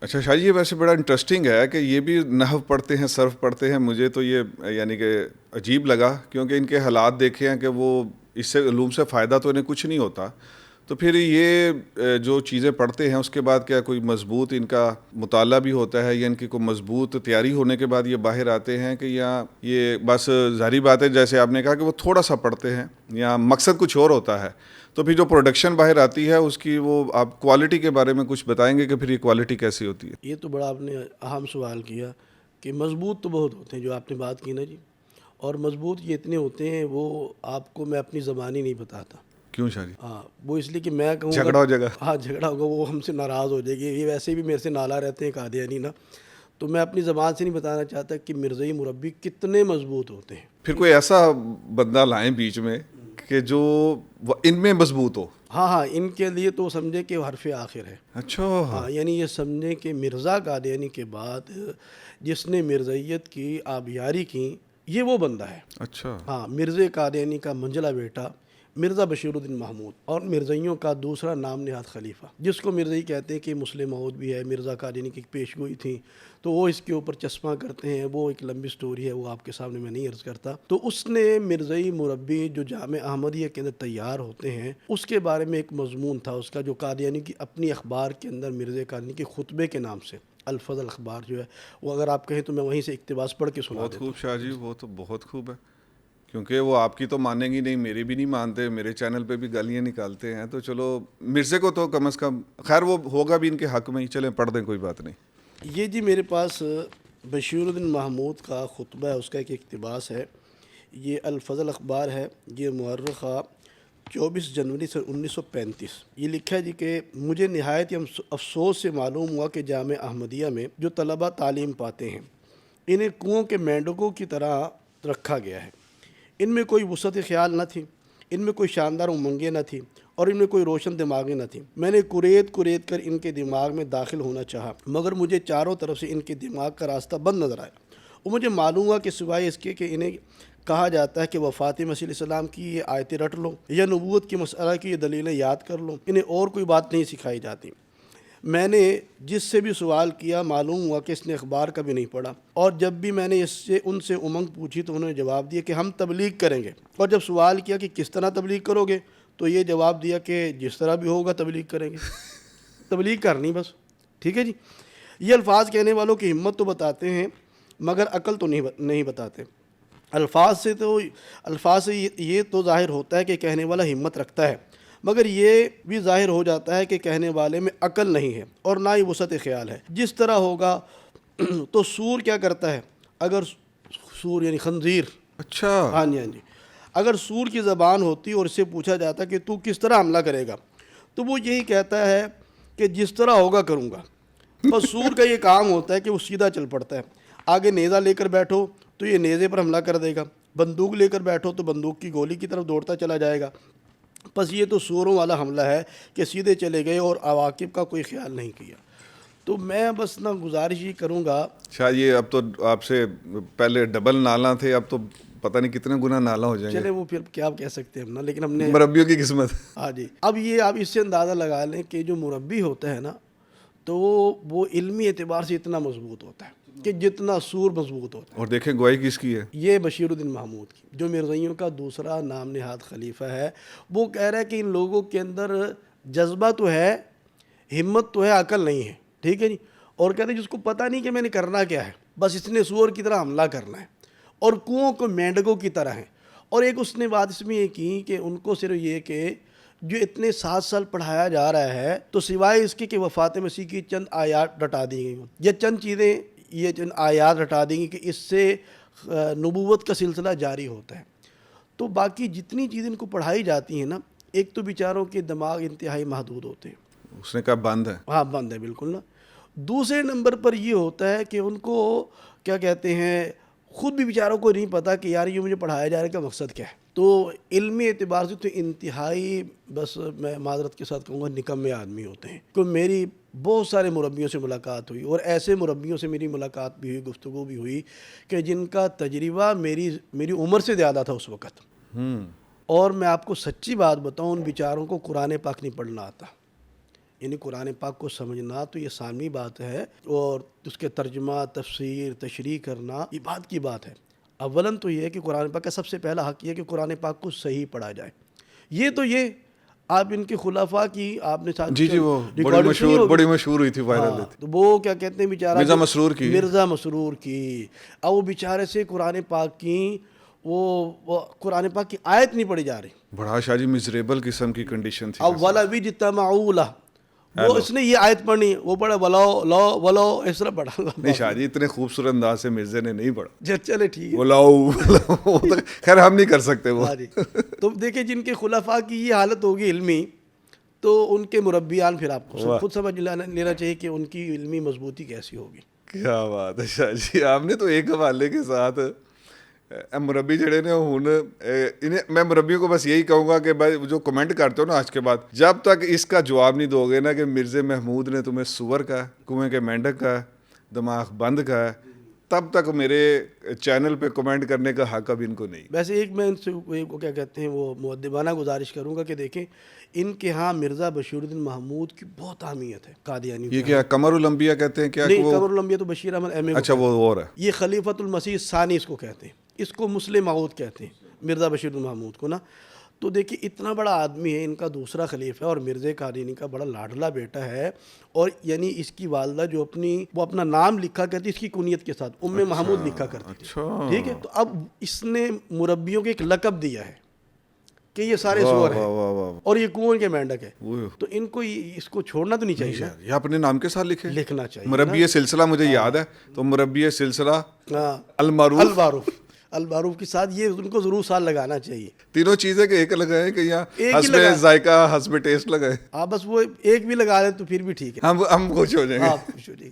اچھا شاہ جی، یہ ویسے بڑا انٹرسٹنگ ہے کہ یہ بھی نحو پڑھتے ہیں، صرف پڑھتے ہیں. مجھے تو یہ یعنی کہ عجیب لگا، کیونکہ ان کے حالات دیکھے ہیں کہ وہ اس سے علوم سے فائدہ تو انہیں کچھ نہیں ہوتا. تو پھر یہ جو چیزیں پڑھتے ہیں اس کے بعد کیا کوئی مضبوط ان کا مطالعہ بھی ہوتا ہے، یا ان کی کوئی مضبوط تیاری ہونے کے بعد یہ باہر آتے ہیں، کہ یا یہ بس ظاہری بات ہے جیسے آپ نے کہا کہ وہ تھوڑا سا پڑھتے ہیں یا مقصد کچھ اور ہوتا ہے؟ تو پھر جو پروڈکشن باہر آتی ہے اس کی، وہ آپ کوالٹی کے بارے میں کچھ بتائیں گے کہ پھر یہ کوالٹی کیسی ہوتی ہے؟ یہ تو بڑا آپ نے اہم سوال کیا کہ مضبوط تو بہت ہوتے ہیں جو آپ نے بات کی نا جی. اور مضبوط یہ اتنے ہوتے ہیں وہ آپ کو میں اپنی زبانی نہیں بتاتا. کیوں شاہ جی؟ ہاں وہ اس لیے کہ میں کہوں گا جھگڑا ہو جائے گا؟ ہاں جھگڑا ہوگا، وہ ہم سے ناراض ہو جائے گی. یہ ویسے بھی میرے سے نالا رہتے ہیں قادیانی نا. تو میں اپنی زبان سے نہیں بتانا چاہتا کہ مرزائی مربی کتنے مضبوط ہوتے ہیں. پھر کوئی ایسا بندہ لائیں بیچ میں کہ جو ان میں مضبوط ہو. ہاں ہاں ان کے لیے تو سمجھے کہ حرف آخر ہے. اچھا. ہاں یعنی یہ سمجھیں کہ مرزا قادیانی کے بعد جس نے مرزائیت کی آبیاری کی یہ وہ بندہ ہے. اچھا. ہاں مرزا قادیانی کا منجلا بیٹا مرزا بشیر الدین محمود، اور مرزائیوں کا دوسرا نام نہاد خلیفہ، جس کو مرزائی کہتے ہیں کہ مسلم موعود بھی ہے. مرزا قادیانی کی پیشگوئی تھی تو وہ اس کے اوپر چشمہ کرتے ہیں. وہ ایک لمبی سٹوری ہے، وہ آپ کے سامنے میں نہیں عرض کرتا. تو اس نے مرزائی مربی جو جامع احمدیہ کے اندر تیار ہوتے ہیں اس کے بارے میں ایک مضمون تھا اس کا، جو قادیانی کی اپنی اخبار کے اندر مرزا قادیانی کے خطبے کے نام سے الفضل اخبار جو ہے وہ، اگر آپ کہیں تو میں وہیں سے اقتباس پڑھ کے سنا بہت دیتا خوب ہوں. شاہ جی، وہ تو بہت خوب ہے. کیونکہ وہ آپ کی تو مانیں گی نہیں، میری بھی نہیں مانتے، میرے چینل پہ بھی گالیاں نکالتے ہیں. تو چلو مرزے کو تو کم از کم، خیر وہ ہوگا بھی ان کے حق میں ہی، چلیں پڑھ دیں، کوئی بات نہیں. یہ جی میرے پاس بشیر الدین محمود کا خطبہ ہے، اس کا ایک اقتباس ہے. یہ الفضل اخبار ہے، یہ مورخہ 24 جنوری سے 1935. یہ لکھا ہے جی کہ مجھے نہایت افسوس سے معلوم ہوا کہ جامع احمدیہ میں جو طلبہ تعلیم پاتے ہیں انہیں کنوؤں کے مینڈکوں کی طرح رکھا گیا ہے. ان میں کوئی وسعت خیال نہ تھی، ان میں کوئی شاندار امنگیں نہ تھیں، اور ان میں کوئی روشن دماغیں نہ تھیں. میں نے کریت کر ان کے دماغ میں داخل ہونا چاہا، مگر مجھے چاروں طرف سے ان کے دماغ کا راستہ بند نظر آیا. اور مجھے معلوم ہوا کہ سوائے اس کے کہ انہیں کہا جاتا ہے کہ وفات مسیح علیہ السلام کی یہ آیتیں رٹ لو یا نبوت کی مسئلہ کی یہ دلیلیں یاد کر لو، انہیں اور کوئی بات نہیں سکھائی جاتی. میں نے جس سے بھی سوال کیا معلوم ہوا کہ اس نے اخبار کبھی نہیں پڑھا، اور جب بھی میں نے ان سے امنگ پوچھی تو انہوں نے جواب دیا کہ ہم تبلیغ کریں گے. اور جب سوال کیا کہ کس طرح تبلیغ کرو گے تو یہ جواب دیا کہ جس طرح بھی ہوگا تبلیغ کریں گے. تبلیغ کرنی بس. ٹھیک ہے جی. یہ الفاظ کہنے والوں کی ہمت تو بتاتے ہیں مگر عقل تو نہیں بتاتے. الفاظ سے یہ تو ظاہر ہوتا ہے کہ کہنے والا ہمت رکھتا ہے، مگر یہ بھی ظاہر ہو جاتا ہے کہ کہنے والے میں عقل نہیں ہے اور نہ ہی وسعت خیال ہے. جس طرح ہوگا تو سور کیا کرتا ہے؟ اگر سور یعنی خنزیر، اچھا. ہاں جی ہاں جی، اگر سور کی زبان ہوتی اور اس سے پوچھا جاتا کہ تو کس طرح حملہ کرے گا تو وہ یہی کہتا ہے کہ جس طرح ہوگا کروں گا. بس سور کا یہ کام ہوتا ہے کہ وہ سیدھا چل پڑتا ہے. آگے نیزہ لے کر بیٹھو تو یہ نیزے پر حملہ کر دے گا، بندوق لے کر بیٹھو تو بندوق کی گولی کی طرف دوڑتا چلا جائے گا. بس یہ تو سوروں والا حملہ ہے کہ سیدھے چلے گئے اور عواقب کا کوئی خیال نہیں کیا. تو میں بس نہ گزارش ہی کروں گا. شاہ یہ اب تو آپ سے پہلے ڈبل نالا تھے، اب تو پتہ نہیں کتنے گنا نالا ہو جائیں گے. چلے وہ پھر کیا کہہ سکتے ہیں ہم نا، لیکن ہم نے مربیوں کی قسمت. ہاں جی. اب یہ آپ اس سے اندازہ لگا لیں کہ جو مربی ہوتا ہے نا تو وہ علمی اعتبار سے اتنا مضبوط ہوتا ہے کہ جتنا سور مضبوط ہوتا ہے. اور دیکھیں گواہی کس کی ہے؟ یہ بشیر الدین محمود کی، جو مرزائیوں کا دوسرا نام نہاد خلیفہ ہے. وہ کہہ رہا ہے کہ ان لوگوں کے اندر جذبہ تو ہے، ہمت تو ہے، عقل نہیں ہے. ٹھیک ہے جی. اور کہتے ہیں جس کو پتہ نہیں کہ میں نے کرنا کیا ہے، بس اس نے سور کی طرح حملہ کرنا ہے اور کنوؤں کو مینڈکوں کی طرح ہیں. اور ایک اس نے بات اس میں یہ کی کہ ان کو صرف یہ کہ جو اتنے 7 سال پڑھایا جا رہا ہے تو سوائے اس کے کہ وفات مسیح کی چند آیات رٹا دی گئی ہوں یا چند چیزیں، یہ چند آیات رٹا دیں گی کہ اس سے نبوت کا سلسلہ جاری ہوتا ہے، تو باقی جتنی چیزیں ان کو پڑھائی جاتی ہیں نا، ایک تو بیچاروں کے دماغ انتہائی محدود ہوتے ہیں. اس نے کہا بند ہے. ہاں بند ہے بالکل نا. دوسرے نمبر پر یہ ہوتا ہے کہ ان کو کیا کہتے ہیں، خود بھی بیچاروں کو نہیں پتہ کہ یار یہ مجھے پڑھایا جا رہا ہے کا مقصد کیا ہے. تو علمی اعتبار سے تو انتہائی، بس میں معذرت کے ساتھ کہوں گا، نکمے آدمی ہوتے ہیں. کہ میری بہت سارے مربیوں سے ملاقات ہوئی اور ایسے مربیوں سے میری ملاقات بھی ہوئی، گفتگو بھی ہوئی کہ جن کا تجربہ میری عمر سے زیادہ تھا اس وقت. اور میں آپ کو سچی بات بتاؤں، ان بیچاروں کو قرآن پاک نہیں پڑھنا آتا. یعنی قرآن پاک کو سمجھنا تو یہ ثانوی بات ہے، اور اس کے ترجمہ، تفسیر، تشریح کرنا یہ بات کی بات ہے۔ اولاً تو یہ ہے کہ قرآن پاک کا سب سے پہلا حق یہ ہے کہ قرآن پاک کو صحیح پڑھا جائے۔ یہ آپ ان کے خلفاء کی آپ نے ساتھ جی وہ بڑی مشہور ہوئی تھی، وائرل ہوئی تھی، تو وہ کیا کہتے ہیں بیچارہ مرزا مسرور کی، اب وہ بیچارے سے قرآن پاک کی وہ قرآن پاک کی آیت نہیں پڑھی جا رہی، بڑا شاہ جی مزریبل قسم کی کنڈیشن تھی۔ اب ولا وجتمعوا لہ، وہ اس نے یہ آیت پڑھنی، وہ پڑھا ولو اس طرح پڑھا۔ نہیں شاہ جی اتنے خوبصورت انداز سے مرزے نے نہیں پڑھا، چلے ٹھیک ہے، ولاؤ خیر ہم نہیں کر سکتے وہ۔ تو دیکھیں جن کے خلفاء کی یہ حالت ہوگی علمی، تو ان کے مربیان پھر آپ کو خود سمجھ لینا چاہیے کہ ان کی علمی مضبوطی کیسی ہوگی۔ کیا بات ہے شاہ جی، آپ نے تو ایک حوالے کے ساتھ مربی جڑے نے میں مربیوں کو بس یہی کہوں گا کہ بھائی جو کمنٹ کرتے ہو نا آج کے بعد، جب تک اس کا جواب نہیں دو گے نا کہ مرزا محمود نے تمہیں سور کا، کنویں کے مینڈک کا، دماغ بند کا، تب تک میرے چینل پہ کمنٹ کرنے کا حق اب ان کو نہیں۔ ویسے ایک میں ان سے وہ کیا کہتے ہیں وہ مؤدبانہ گزارش کروں گا کہ دیکھیں ان کے ہاں مرزا بشیر الدین محمود کی بہت اہمیت ہے قادیانی۔ یہ کیا قمر الانبیاء کہتے ہیں کیا؟ نہیں، قمر الانبیاء تو بشیر احمد ایم اے، اچھا وہ اور ہے، یہ خلیفۃ المسیح ثانی اس کو کہتے ہیں، اس کو مسلم معود کہتے ہیں مرزا بشیر الدین محمود کو نا۔ تو دیکھیے اتنا بڑا آدمی ہے، ان کا دوسرا خلیفہ ہے اور مرزا قادیانی کا بڑا لاڈلا بیٹا ہے، اور یعنی اس کی والدہ جو وہ اپنا نام لکھا کرتی اس کی کنیت کے ساتھ ام محمود لکھا کرتی تھی، ٹھیک ہے۔ تو اب اس نے مربیوں کو ایک لقب دیا ہے کہ یہ سارے سور ہیں اور یہ کنویں کے مینڈک ہے، تو ان کو اس کو چھوڑنا تو نہیں چاہیے، یہ اپنے نام کے ساتھ لکھنا چاہیے۔ مربی سلسلہ مجھے یاد ہے، تو مربی سلسلہ المعروف کے ساتھ یہ ان کو ضرور سال لگانا چاہیے۔ تینوں چیزیں کہ ایک لگائیں کہ یہاں حسب ذائقہ حسب ٹیسٹ لگائیں، بس وہ ایک بھی لگا لیں تو پھر بھی ٹھیک ہے، ہم خوش ہو جائیں گے۔